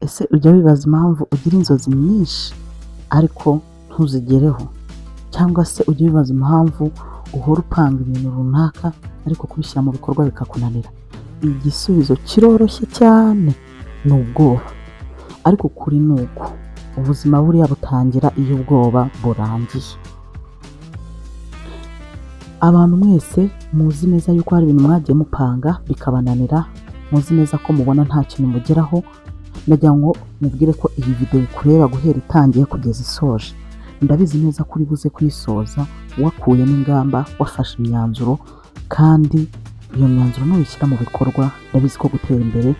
Ese ujya wibaza impamvu ugira inzozi nyinshi ariko ntuzigereho? Cyangwa se ujya wibaza impamvu uhora upanga ibintu runaka ariko kubishyira mu bikorwa bikakunanira? Igisubizo kiroroshye cyane, ni ubwoba. Ariko ukuri ni uko ubuzima buriya butangira iyo ubwoba burangiye. Abantu mwese muzi neza yuko hari ibintu mwagiye mupanga bikabananira, muzi neza ko mubona nta kintu mugeraho. Nagira ngo mubwire ko iyi video ikureba guhera itangiye kugeza isoje. Ndabizi neza ko uri buze kuyisoza wakuyemo ingamba, wafashe imyanzuro, kandi iyo myanzuro nuyishyira mu bikorwa ndabizi ko gutera imbere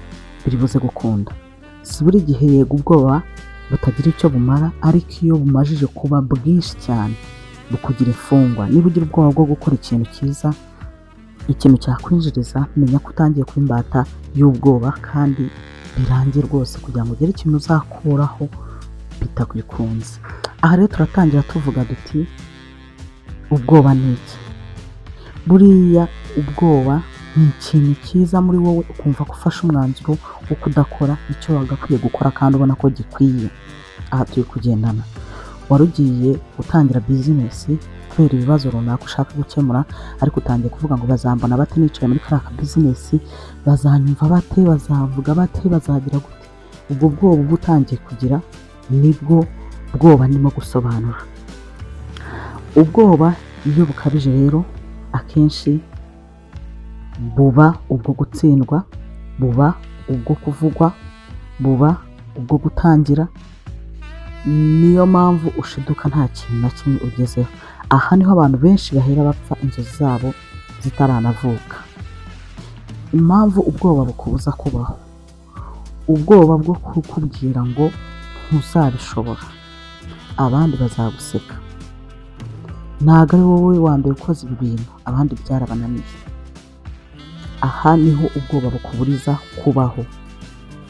biri buze gukunda. Si buri gihe yego ubwoba butagira icyo bumara, ariko iyo bumajije kuba bwinshi cyane bukugira imfungwa. Niba ugira ubwoba bwo gukora ikintu cyiza, ikintu cyakwinjiriza, menya ko utangiye kuba imbata y'ubwoba, kandi birangiye rwose kugira ngo ugere ikintu uzakuraho bitagukunze. Aha rero turatangira tuvuga duti ubwoba ni iki? Buriya ubwoba ni ikintu cyiza muri wowe ukumva ko ufashe umwanzuro wo kudakora icyo wagakwiye gukora kandi ubona ko gikwiye. Aha turi kugendana. Wari ugiye gutangira bizinesi kubera ibibazo runaka ushaka gukemura, ariko utangiye kuvuga ngo bazambona bate nicaye muri kariya bizinesi, bazanyumva bate, bazavuga bate, bazagira gute? Ubwo bwoba uba utangiye kugira nibwo bwoba ndimo gusobanura. Ubwoba iyo bukabije rero akenshi buba ubwo gutsindwa, buba ubwo kuvugwa, buba ubwo gutangira. Niyo mpamvu ushiduka nta kintu na kimwe ugezeho. Aha niho abantu benshi bahera bapfa inzozi zabo zitaranavuka. Impamvu ubwoba bukubuza kubaho: ubwoba bwo kukubwira ngo ntuzabishobora, abandi bazaguseka, ntabwo ari wowe wa mbere ukoze ibi bintu, abandi byarabananiye. Aha niho ubwoba bukuburiza kubaho.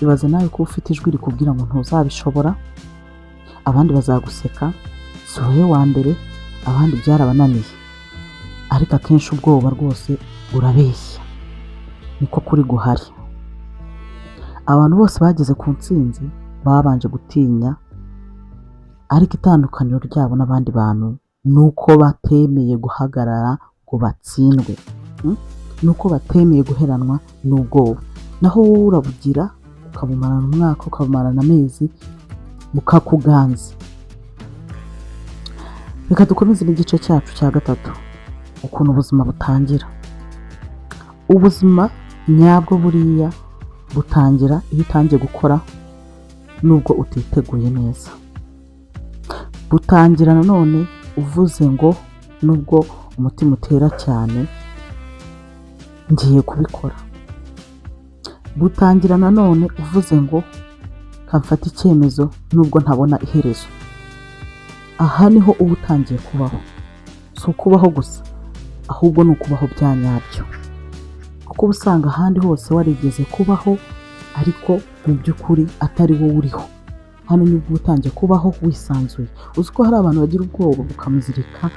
Ibaze nawe ko ufite ijwi rikubwira ngo ntuzabishobora, abandi bazaguseka, si wowe wa mbere, abandi byarabananiye. Ariko akenshi ubwoba rwose burabeshya, niko kuri guhari. Abantu bose bageze ku ntsinzi babanje gutinya, ariko itandukaniro ryabo n'abandi bantu ni uko batemeye guhagarara ngo batsindwe, ni uko batemeye guheranwa n'ubwoba. Naho wowe urabugira, ukabumarana umwaka, ukabumarana amezi, bukakuganza. Reka dukomeze n'igice cyacu cya gatatu, ukuntu ubuzima butangira. Ubuzima nyabwo buriya butangira iyo utangiye gukora nubwo utiteguye neza. Butangira nanone uvuze ngo nubwo umutima utera cyane ngiye kubikora. Butangira nanone uvuze ngo kamfata icyemezo nubwo ntabona iherezo. Aha niho uba utangiye kubaho. Si ukubaho gusa, ahubwo ni ukubaho bya nyabyo. Kuko uba usanga ahandi hose warigeze kubaho, ariko mu by'ukuri atari wowe uriho. Hano nibwo utangiye kubaho wisanzuye. Uzi ko hari abantu bagira ubwoba bukamuzirika,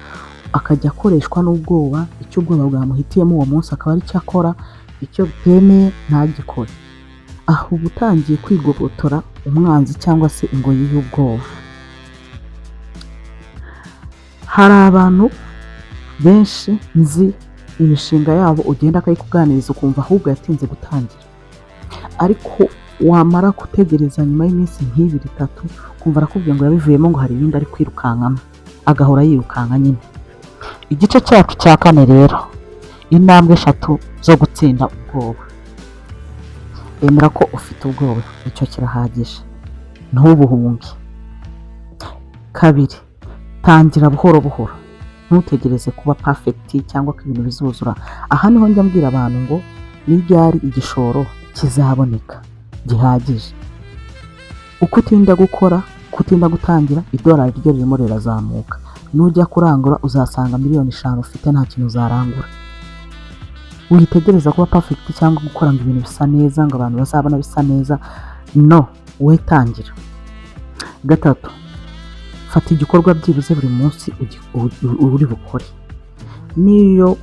akajya akoreshwa n'ubwoba, icyo ubwoba bwamuhitiyemo uwo munsi akaba ari cyo akora, icyo bitemeye ntagikore. Aho uba utangiye kwigobotora umwanzi cyangwa se ingoyi y'ubwoba. Hari abantu benshi nzi imishinga yabo ugenda akayikuganiriza ukumva ahubwo yatinze gutangira, ariko wamara gutegereza nyuma y'iminsi nk'ibiri itatu kumva arakubwiye ngo yabivuyemo ngo hari ibindi ari kwirukankamo, agahora yirukanka nyine. Igice cyacu cya kane rero, intambwe 3 zo gutsinda ubwoba. Emera ko ufite ubwoba, icyo kirahagije, ntubuhunge. 2, tangira buhoro buhoro, ntutegereze kuba perfect cyangwa ko ibintu bizuzura. Aha niho njya mbwira abantu ngo n'ibyari igishoro kizaboneka gihagije. Uko utinda gukora, kutinda gutangira, idolari ryo ririmo rirazamuka. Nujya kurangura uzasanga miliyoni 5 ufite nta kintu uzarangura. Witegereza kuba perfect cyangwa gukora ngo ibintu bisa neza, ngo abantu bazabona bisa neza. No, we tangira. 3, fata igikorwa byibuze buri munsi uri bukore. Niyo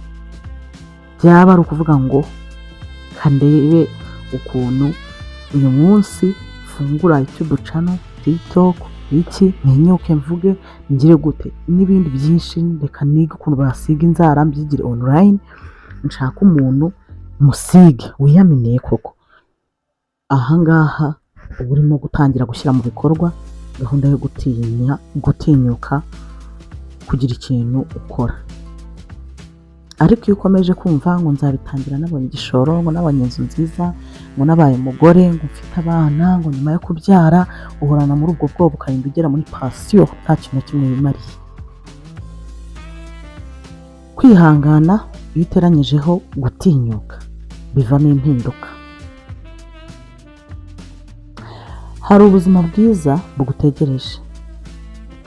byaba ari ukuvuga ngo kandebe ukuntu uyu munsi nafungura YouTube channel, TikTok, iki ntinyuke mvuge ngire gute n'ibindi byinshi, reka nige ukuntu basiga inzara mbyigire online, nshaka umuntu musige wiyaminiye koko. Ahangaha uba urimo gutangira gushyira mu bikorwa gahunda yo gutinyuka kugira ikintu ukora. Ariko iyo ukomeje kumva ngo nzabitangira nabonye igishoro, ngo nabonye inzu nziza, ngo nabaye umugore, ngo mfite abana, ngo nyuma yo kubyara, uhorana muri ubwo bwoba ukarinda ugera muri pasiyo nta kintu na kimwe bimariye. Kwihangana iyo uteranyijeho gutinyuka bivamo impinduka. Hari ubuzima bwiza bugutegereje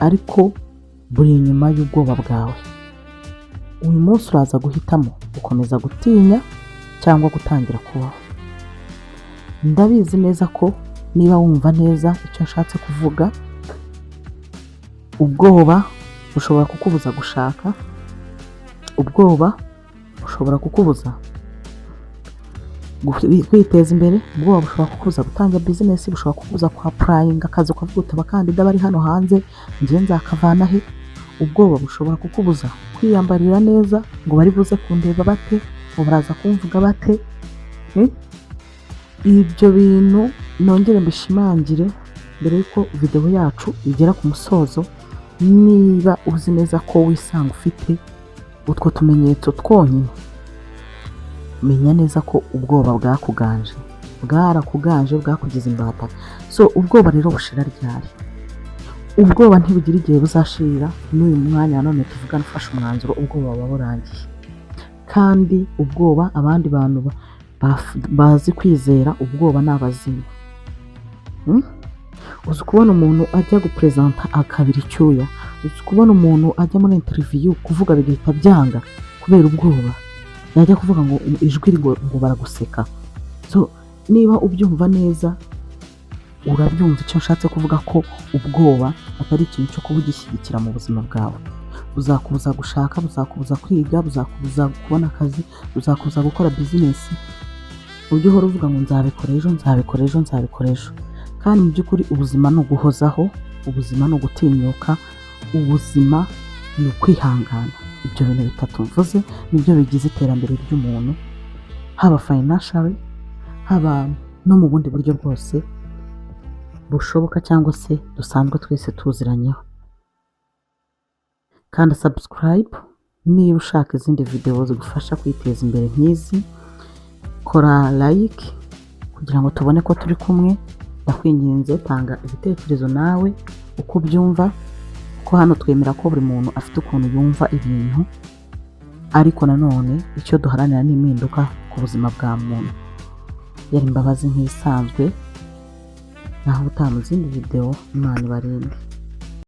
ariko buri inyuma y'ubwoba bwawe. Uyu munsi uraza guhitamo gukomeza gutinya cyangwa gutangira kubaho. Ndabizi neza ko niba wumva neza icyo nshatse kuvuga, ubwoba bushobora kukubuza gushaka, ubwoba bushobora kukubuza kwiteza imbere, ubwoba bushobora kukubuza gutanga business, bushobora kukubuza kwa applying akazi ukavuga uti abakandida bari hano hanze ngiye nzakavana he. Ubwoba bushobora kukubuza kwiyambarira neza ngo bari buze kundeba bate, ngo baraza kumvuga bate. Ibyo bintu nongere mbishimangire mbere yuko video yacu igera ku musozo. Niba uzi neza ko wisanga ufite utwo tumenyetso twonyine, menya neza ko ubwoba bwarakuganje bwakugize imbata. So ubwoba rero bushira ryari? Ubwoba ntibugira igihe buzashirira. N'uyu mwanya none tuvuga nafashe umwanzuro, ubwoba buba burangiye. Kandi ubwoba abandi bantu bazi kwizera ubwoba n'abazimu. Uzi kubona umuntu ajya gupresenta akabira icyuya, uzi kubona umuntu ajya muri interview kuvuga bigahita byanga kubera ubwoba, yajya kuvuga ngo ijwi ngo baraguseka. So niba ubyumva neza urabyumva icyo nshatse kuvuga, ko ubwoba atari ikintu cyo kuba ugishyigikira mu buzima bwawe. Buzakubuza gushaka, buzakubuza kwiga, buzakubuza kubona akazi, buzakubuza gukora business. Ujye uhora uvuga ngo nzabikora ejo. Kandi mu by'ukuri ubuzima ni uguhozaho, ubuzima ni ugutinyuka, ubuzima ni ukwihangana. Ibyo bintu bitatu mvuze nibyo bigize iterambere ry'umuntu, haba financially, haba no mu bundi buryo bwose bushoboka cyangwa se dusanzwe twese tuziranyeho. Kandi subscribe niba ushaka izindi video zigufasha kwiteza imbere nk'izi. Kora like kugira ngo tubone ko turi kumwe. Ndakwinginze tanga ibitekerezo nawe uko byumva, ko hano twemera ko buri muntu afite ukuntu yumva ibintu, ariko nanone icyo duharanira ni impinduka ku buzima bwa muntu. Yari Imbabazi nk'isanzwe, naho utaha mu zindi video. Imana ibarinde.